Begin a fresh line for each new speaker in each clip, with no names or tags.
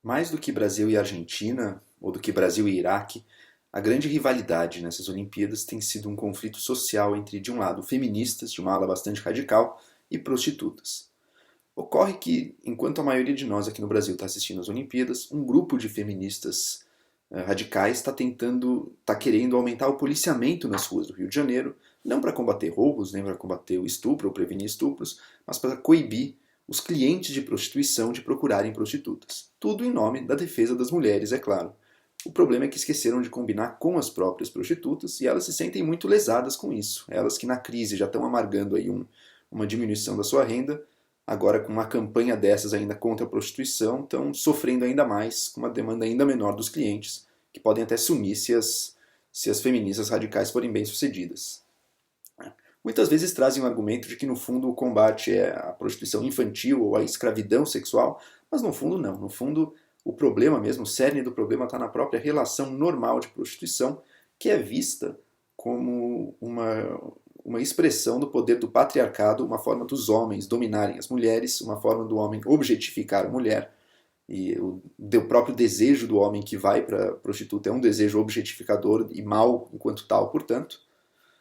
Mais do que Brasil e Argentina, ou do que Brasil e Iraque, a grande rivalidade nessas Olimpíadas tem sido um conflito social entre, de um lado, feministas, de uma ala bastante radical, e prostitutas. Ocorre que, enquanto a maioria de nós aqui no Brasil está assistindo às Olimpíadas, um grupo de feministas radicais está querendo aumentar o policiamento nas ruas do Rio de Janeiro, não para combater roubos, nem para combater o estupro ou prevenir estupros, mas para coibir os clientes de prostituição de procurarem prostitutas. Tudo em nome da defesa das mulheres, é claro. O problema é que esqueceram de combinar com as próprias prostitutas e elas se sentem muito lesadas com isso. Elas que na crise já estão amargando aí uma diminuição da sua renda, agora com uma campanha dessas ainda contra a prostituição, estão sofrendo ainda mais, com uma demanda ainda menor dos clientes, que podem até sumir se as feministas radicais forem bem-sucedidas. Muitas vezes trazem o argumento de que no fundo o combate é a prostituição infantil ou a escravidão sexual, mas no fundo não. No fundo o problema mesmo, o cerne do problema está na própria relação normal de prostituição, que é vista como uma expressão do poder do patriarcado, uma forma dos homens dominarem as mulheres, uma forma do homem objetificar a mulher, e o próprio desejo do homem que vai para a prostituta é um desejo objetificador e mau enquanto tal, portanto.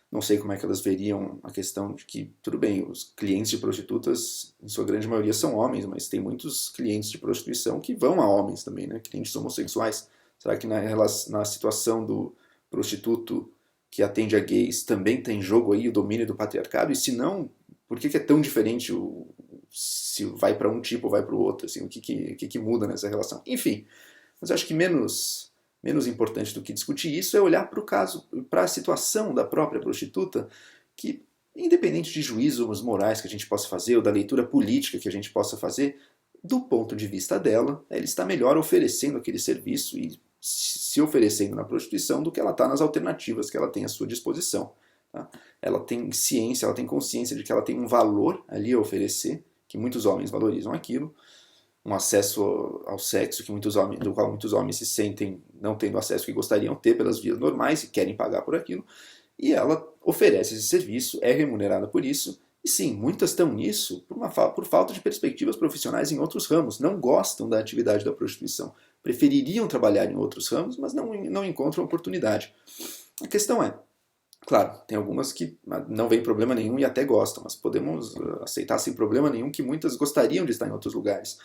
Não sei como é que elas veriam a questão de que, tudo bem, os clientes de prostitutas, em sua grande maioria, são homens, mas tem muitos clientes de prostituição que vão a homens também, né? Clientes homossexuais. Será que na situação do prostituto que atende a gays também tem jogo aí o domínio do patriarcado? E se não, por que é tão diferente se vai para um tipo ou vai para o outro? Assim, o que muda nessa relação? Enfim, mas eu acho que menos importante do que discutir isso é olhar para o caso, para a situação da própria prostituta, que, independente de juízos morais que a gente possa fazer, ou da leitura política que a gente possa fazer, do ponto de vista dela, ela está melhor oferecendo aquele serviço e se oferecendo na prostituição do que ela está nas alternativas que ela tem à sua disposição. Tá? Ela tem ciência, ela tem consciência de que ela tem um valor ali a oferecer, que muitos homens valorizam aquilo, um acesso ao sexo do qual muitos homens se sentem não tendo acesso que gostariam de ter pelas vias normais e querem pagar por aquilo, e ela oferece esse serviço, é remunerada por isso, e sim, muitas estão nisso por falta de perspectivas profissionais em outros ramos, não gostam da atividade da prostituição, prefeririam trabalhar em outros ramos, mas não encontram oportunidade. A questão é, claro, tem algumas que não vem problema nenhum e até gostam, mas podemos aceitar sem problema nenhum que muitas gostariam de estar em outros lugares.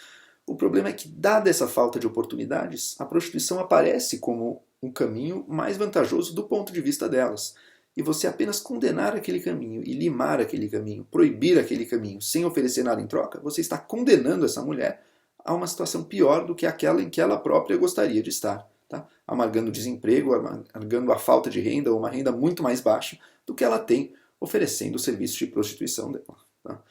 O problema é que, dada essa falta de oportunidades, a prostituição aparece como um caminho mais vantajoso do ponto de vista delas. E você apenas condenar aquele caminho e limar aquele caminho, proibir aquele caminho, sem oferecer nada em troca, você está condenando essa mulher a uma situação pior do que aquela em que ela própria gostaria de estar. Tá? Amargando o desemprego, amargando a falta de renda ou uma renda muito mais baixa do que ela tem oferecendo o serviço de prostituição dela. Tá?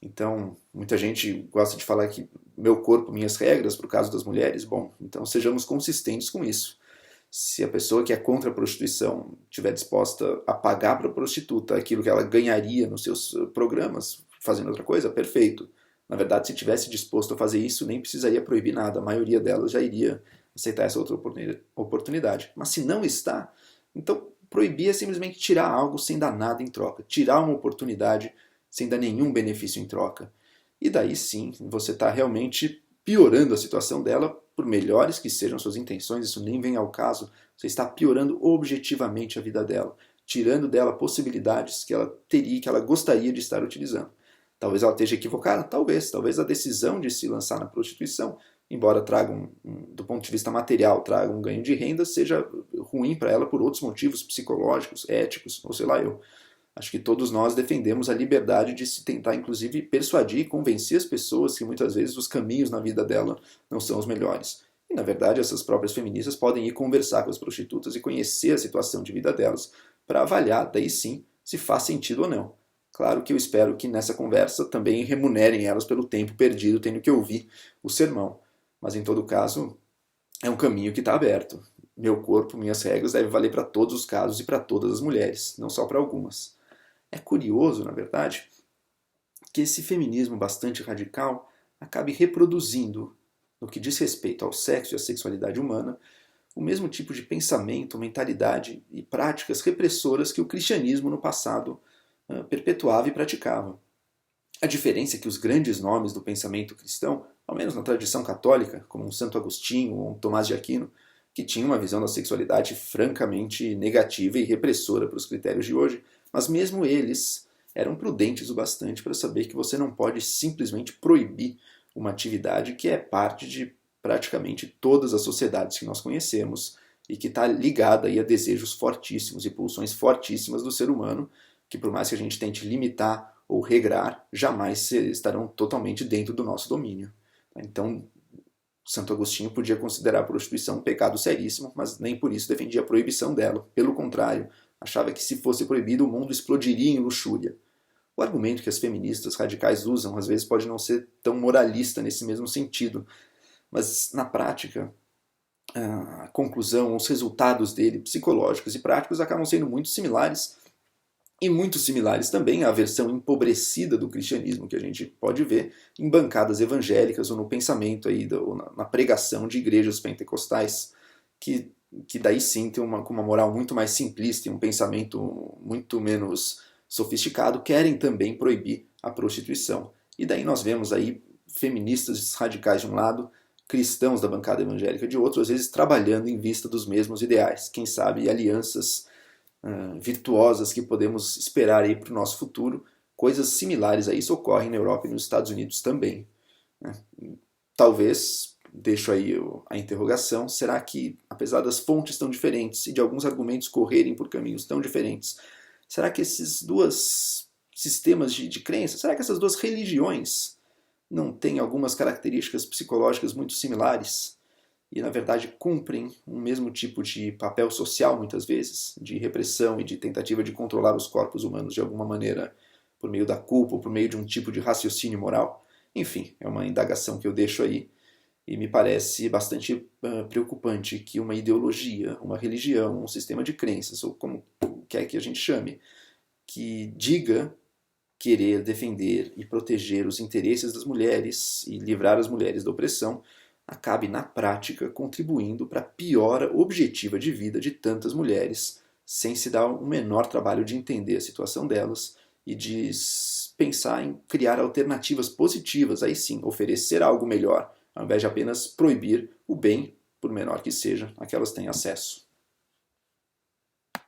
Então, muita gente gosta de falar que meu corpo, minhas regras, para o caso das mulheres. Bom, então sejamos consistentes com isso. Se a pessoa que é contra a prostituição estiver disposta a pagar para a prostituta aquilo que ela ganharia nos seus programas, fazendo outra coisa, perfeito. Na verdade, se tivesse disposto a fazer isso, nem precisaria proibir nada. A maioria delas já iria aceitar essa outra oportunidade. Mas se não está, então proibir é simplesmente tirar algo sem dar nada em troca. Tirar uma oportunidade sem dar nenhum benefício em troca. E daí sim, você está realmente piorando a situação dela, por melhores que sejam suas intenções, isso nem vem ao caso, você está piorando objetivamente a vida dela, tirando dela possibilidades que ela teria, que ela gostaria de estar utilizando. Talvez ela esteja equivocada, talvez a decisão de se lançar na prostituição, embora traga do ponto de vista material, traga um ganho de renda, seja ruim para ela por outros motivos psicológicos, éticos, ou sei lá eu. Acho que todos nós defendemos a liberdade de se tentar, inclusive, persuadir e convencer as pessoas que muitas vezes os caminhos na vida dela não são os melhores. E, na verdade, essas próprias feministas podem ir conversar com as prostitutas e conhecer a situação de vida delas para avaliar, daí sim, se faz sentido ou não. Claro que eu espero que nessa conversa também remunerem elas pelo tempo perdido tendo que ouvir o sermão. Mas, em todo caso, é um caminho que está aberto. Meu corpo, minhas regras devem valer para todos os casos e para todas as mulheres, não só para algumas. É curioso, na verdade, que esse feminismo bastante radical acabe reproduzindo, no que diz respeito ao sexo e à sexualidade humana, o mesmo tipo de pensamento, mentalidade e práticas repressoras que o cristianismo no passado perpetuava e praticava. A diferença é que os grandes nomes do pensamento cristão, ao menos na tradição católica, como um Santo Agostinho ou um Tomás de Aquino, que tinha uma visão da sexualidade francamente negativa e repressora para os critérios de hoje, mas mesmo eles eram prudentes o bastante para saber que você não pode simplesmente proibir uma atividade que é parte de praticamente todas as sociedades que nós conhecemos e que está ligada aí a desejos fortíssimos e pulsões fortíssimas do ser humano, que por mais que a gente tente limitar ou regrar, jamais estarão totalmente dentro do nosso domínio. Então, Santo Agostinho podia considerar a prostituição um pecado seríssimo, mas nem por isso defendia a proibição dela. Pelo contrário, achava que se fosse proibido o mundo explodiria em luxúria. O argumento que as feministas radicais usam às vezes pode não ser tão moralista nesse mesmo sentido, mas na prática a conclusão, os resultados dele, psicológicos e práticos, acabam sendo muito similares, e muito similares também à versão empobrecida do cristianismo que a gente pode ver em bancadas evangélicas ou no pensamento aí, ou na pregação de igrejas pentecostais, que daí sim tem com uma moral muito mais simplista e um pensamento muito menos sofisticado, querem também proibir a prostituição. E daí nós vemos aí feministas radicais de um lado, cristãos da bancada evangélica de outro, às vezes trabalhando em vista dos mesmos ideais. Quem sabe alianças virtuosas que podemos esperar aí para o nosso futuro. Coisas similares a isso ocorrem na Europa e nos Estados Unidos também. Talvez, deixo aí a interrogação, será que, apesar das fontes tão diferentes e de alguns argumentos correrem por caminhos tão diferentes, será que esses dois sistemas de crença, será que essas duas religiões não têm algumas características psicológicas muito similares e, na verdade, cumprem um mesmo tipo de papel social, muitas vezes, de repressão e de tentativa de controlar os corpos humanos de alguma maneira, por meio da culpa ou por meio de um tipo de raciocínio moral? Enfim, é uma indagação que eu deixo aí e me parece bastante preocupante que uma ideologia, uma religião, um sistema de crenças, ou como quer que a gente chame, que diga querer defender e proteger os interesses das mulheres e livrar as mulheres da opressão, acabe na prática contribuindo para a piora objetiva de vida de tantas mulheres, sem se dar o menor trabalho de entender a situação delas e de pensar em criar alternativas positivas, aí sim, oferecer algo melhor, ao invés de apenas proibir o bem, por menor que seja, a que elas têm acesso.